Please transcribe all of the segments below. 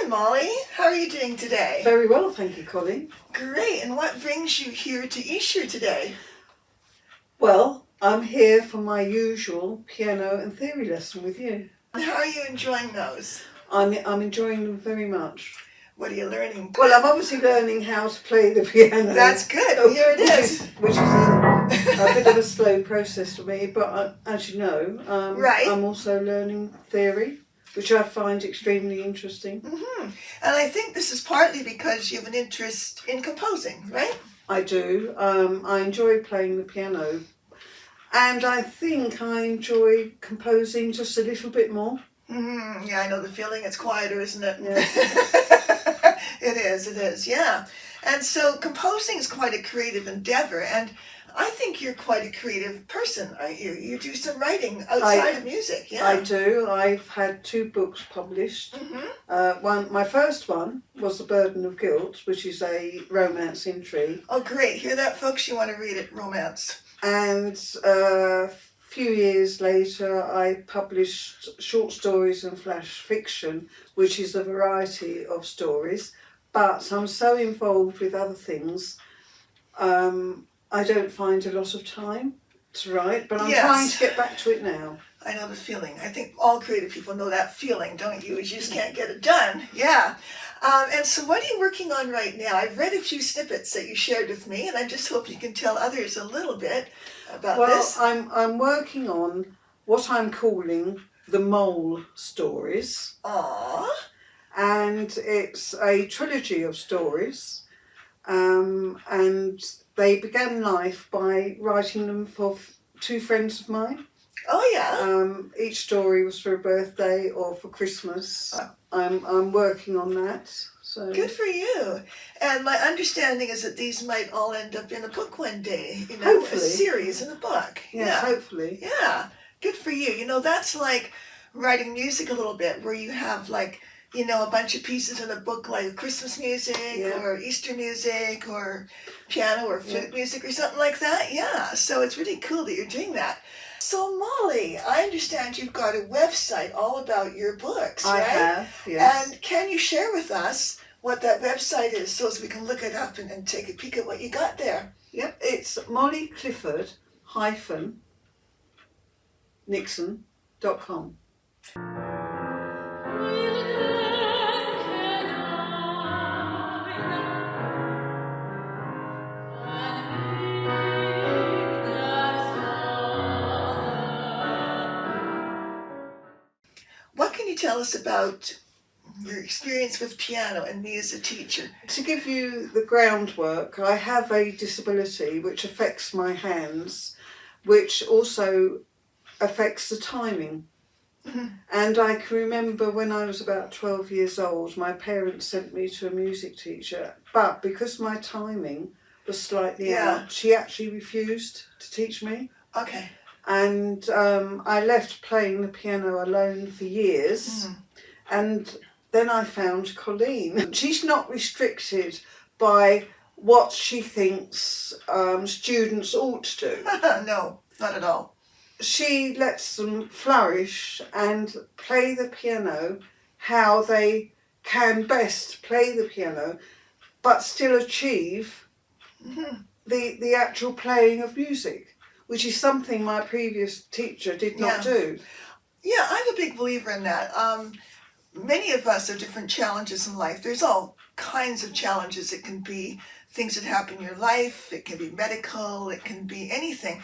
Hi, Molly. How are you doing today? Very well, thank you, Colleen. Great. And what brings you here to Esher today? Well, I'm here for my usual piano and theory lesson with you. And how are you enjoying those? I'm enjoying them very much. What are you learning? Well, I'm obviously learning how to play the piano. That's good. Here it is. Which is a bit of a slow process for me, but as you know, Right. I'm also learning theory, which I find extremely interesting. Mm-hmm. And I think this is partly because you have an interest in composing, right? I do. I enjoy playing the piano, and I think I enjoy composing just a little bit more. Mm-hmm. Yeah, I know the feeling. It's quieter, isn't it? Yeah. It is, yeah. And so composing is quite a creative endeavor, and I think you're quite a creative person, aren't you? You do some writing outside of music, yeah. I do. I've had 2 books published. Mm-hmm. My first one was The Burden of Guilt, which is a romance intrigue. Oh, great. Hear that, folks? You want to read it, romance. And a few years later, I published short stories and flash fiction, which is a variety of stories. But I'm so involved with other things, I don't find a lot of time to write, but I'm trying to get back to it now. I know the feeling. I think all creative people know that feeling, don't you? You just can't get it done. Yeah. And so what are you working on right now? I've read a few snippets that you shared with me, and I just hope you can tell others a little bit about this. Well, I'm working on what I'm calling the Mole stories. Aww. And it's a trilogy of stories, and they began life by writing them for 2 friends of mine. Oh, yeah. Each story was for a birthday or for Christmas. I'm working on that. So Good for you. And my understanding is that these might all end up in a book one day. You know, Hopefully. a series in a book. Yes, hopefully. Yeah. Good for you. You know, that's like writing music a little bit, where you have like, you know, a bunch of pieces in a book like Christmas music or Easter music or piano or flute music or something like that. Yeah. So it's really cool that you're doing that. So Molly, I understand you've got a website all about your books, right? I have, yes. And can you share with us what that website is so as we can look it up and take a peek at what you got there? Yep, it's Molly Clifford Nixon.com. What can you tell us about your experience with piano and me as a teacher? To give you the groundwork, I have a disability which affects my hands, which also affects the timing. Mm-hmm. And I can remember when I was about 12 years old, my parents sent me to a music teacher, but because my timing was slightly out, she actually refused to teach me. Okay. And I left playing the piano alone for years. And then I found Colleen. She's not restricted by what she thinks students ought to do. No, not at all. She lets them flourish and play the piano how they can best play the piano, but still achieve the actual playing of music, which is something my previous teacher did not do. Yeah, I'm a big believer in that. Many of us have different challenges in life. There's all kinds of challenges. It can be things that happen in your life. It can be medical. It can be anything.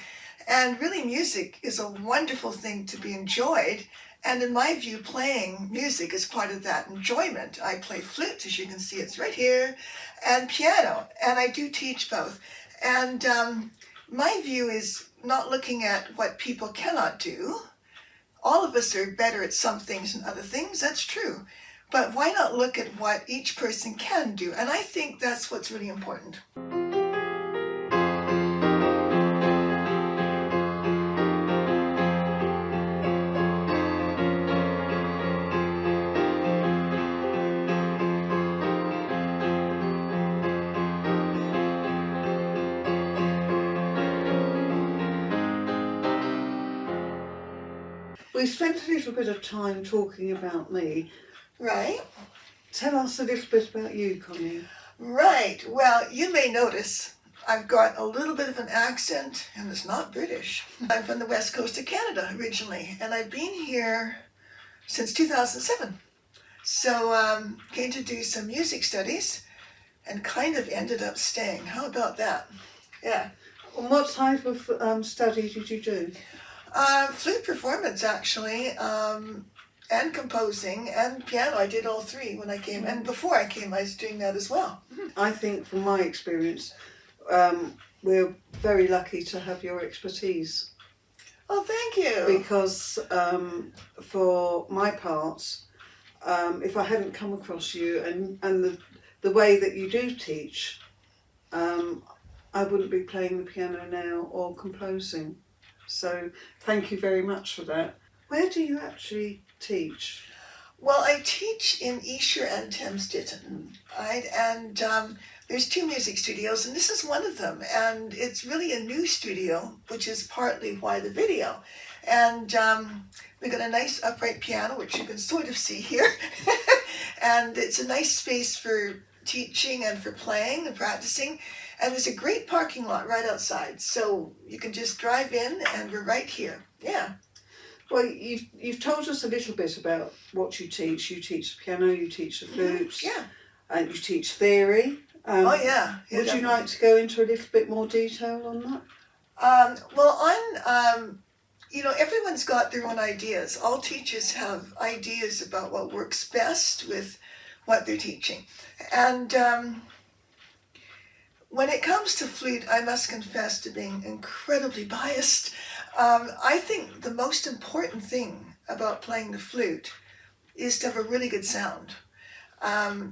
And really, music is a wonderful thing to be enjoyed. And in my view, playing music is part of that enjoyment. I play flute, as you can see, it's right here, and piano. And I do teach both. And my view is not looking at what people cannot do. All of us are better at some things than other things, that's true. But why not look at what each person can do? And I think that's what's really important. We spent a little bit of time talking about me. Right. Tell us a little bit about you, Colleen. Right. Well, you may notice I've got a little bit of an accent, and it's not British. I'm from the west coast of Canada originally, and I've been here since 2007. So came to do some music studies and kind of ended up staying. How about that? Yeah. And what type of study did you do? Flute performance, actually, and composing and piano. I did all three when I came, and before I came, I was doing that as well. I think, from my experience, we're very lucky to have your expertise. Oh, thank you. Because for my part, if I hadn't come across you and the way that you do teach, I wouldn't be playing the piano now or composing. So thank you very much for that. Where do you actually teach? Well, I teach in Esher and Thames Ditton, right? And there's two music studios, and this is one of them. And it's really a new studio, which is partly why the video. And we got a nice upright piano, which you can sort of see here. And it's a nice space for teaching and for playing and practicing. And there's a great parking lot right outside. So you can just drive in, and we're right here. Yeah. Well, you've told us a little bit about what you teach. You teach the piano, you teach the flutes, Yeah. and you teach theory. Oh, yeah. Would you like to go into a little bit more detail on that? Well, everyone's got their own ideas. All teachers have ideas about what works best with what they're teaching. And when it comes to flute, I must confess to being incredibly biased. I think the most important thing about playing the flute is to have a really good sound.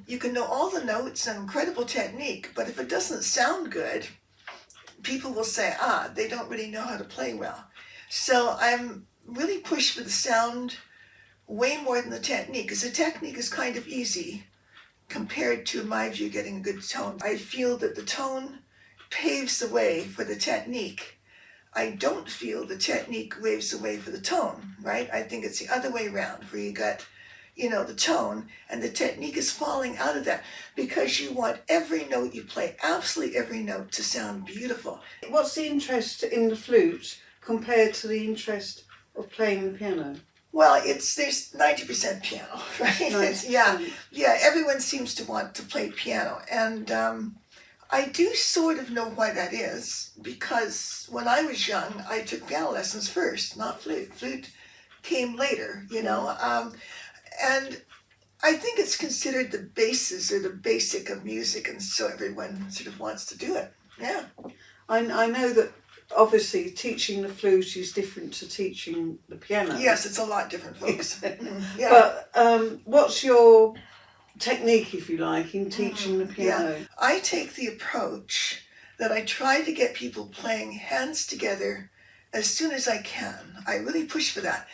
You can know all the notes and incredible technique, but if it doesn't sound good, people will say, they don't really know how to play well. So I'm really pushed for the sound way more than the technique, because the technique is kind of easy compared to, in my view, getting a good tone. I feel that the tone paves the way for the technique. I don't feel the technique paves the way for the tone, right? I think it's the other way around, where you got, the tone, and the technique is falling out of that because you want every note you play, absolutely every note, to sound beautiful. What's the interest in the flute compared to the interest of playing the piano? Well, there's 90% piano, right? 90%. Yeah, everyone seems to want to play piano. And I do sort of know why that is, because when I was young, I took piano lessons first, not flute. Flute came later, and I think it's considered the basis or the basic of music, and so everyone sort of wants to do it. Yeah. I know that obviously teaching the flute is different to teaching the piano. Yes, it's a lot different, folks. Yeah. But what's your technique, if you like, in teaching the piano? Yeah. I take the approach that I try to get people playing hands together as soon as I can. I really push for that,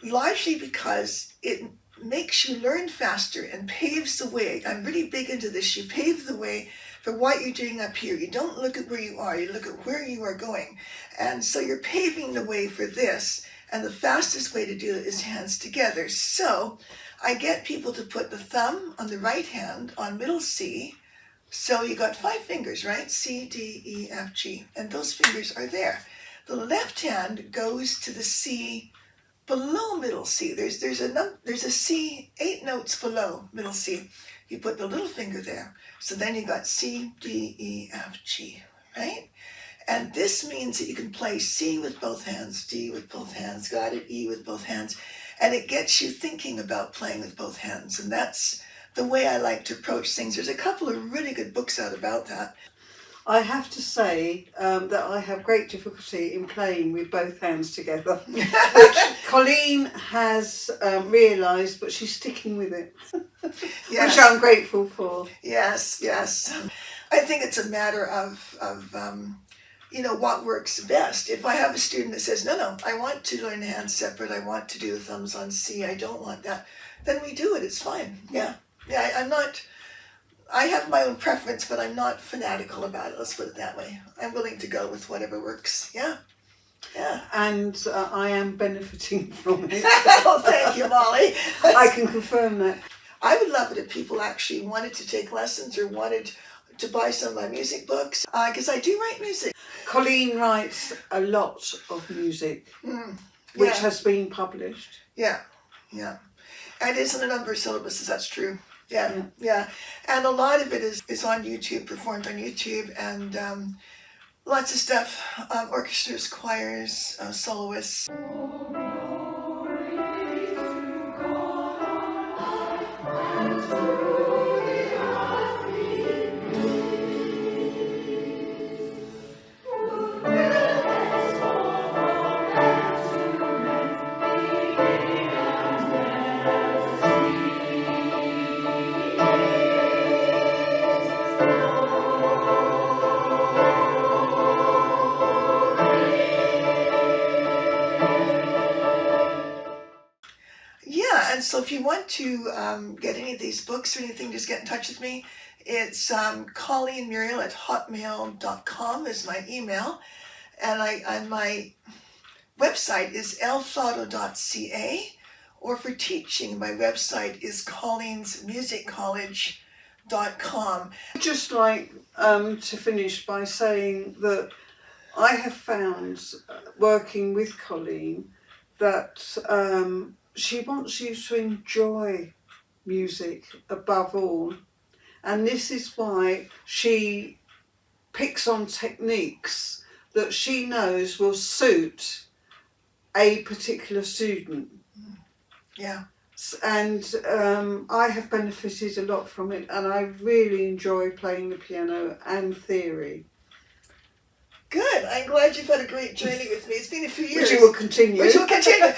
largely because it makes you learn faster and paves the way. I'm really big into this. You pave the way for what you're doing up here. You don't look at where you are, you look at where you are going. And so you're paving the way for this, and the fastest way to do it is hands together. So I get people to put the thumb on the right hand on middle C. So you got 5 fingers, right? C, D, E, F, G, and those fingers are there. The left hand goes to the C below middle C. There's a C 8 notes below middle C. You put the little finger there. So then you got C, D, E, F, G, right? And this means that you can play C with both hands, D with both hands, got it, E with both hands. And it gets you thinking about playing with both hands. And that's the way I like to approach things. There's a couple of really good books out about that. I have to say that I have great difficulty in playing with both hands together, which Colleen has realised, but she's sticking with it, Yes. which I'm grateful for. Yes. I think it's a matter of what works best. If I have a student that says, no, I want to learn hands separate, I want to do the thumbs on C, I don't want that, then we do it, it's fine. Yeah, I have my own preference, but I'm not fanatical about it, let's put it that way. I'm willing to go with whatever works, yeah. And I am benefiting from it. Oh, thank you, Molly. I can confirm that. I would love it if people actually wanted to take lessons or wanted to buy some of my music books, because I do write music. Colleen writes a lot of music, which Yeah. has been published. Yeah, yeah. And it's in a number of syllabuses, that's true. Yeah. And a lot of it is on YouTube, performed on YouTube, and lots of stuff, orchestras, choirs, soloists. Yeah, and so if you want to get any of these books or anything, just get in touch with me. It's Colleen Muriel at hotmail.com is my email. And my website is elflauto.ca, or for teaching, my website is colleensmusiccollege.com. I'd just like to finish by saying that I have found, working with Colleen, that she wants you to enjoy music above all. And this is why she picks on techniques that she knows will suit a particular student. Yeah. And I have benefited a lot from it, and I really enjoy playing the piano and theory. Good. I'm glad you've had a great journey with me. It's been a few years. Which you will continue. Which will continue.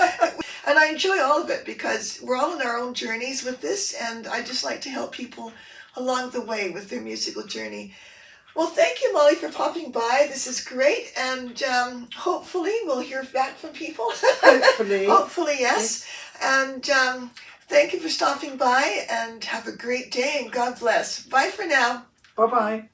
And I enjoy all of it because we're all on our own journeys with this, and I just like to help people along the way with their musical journey. Well, thank you, Molly, for popping by. This is great, and hopefully we'll hear back from people. Hopefully. Hopefully, yes. And thank you for stopping by, and have a great day, and God bless. Bye for now. Bye-bye.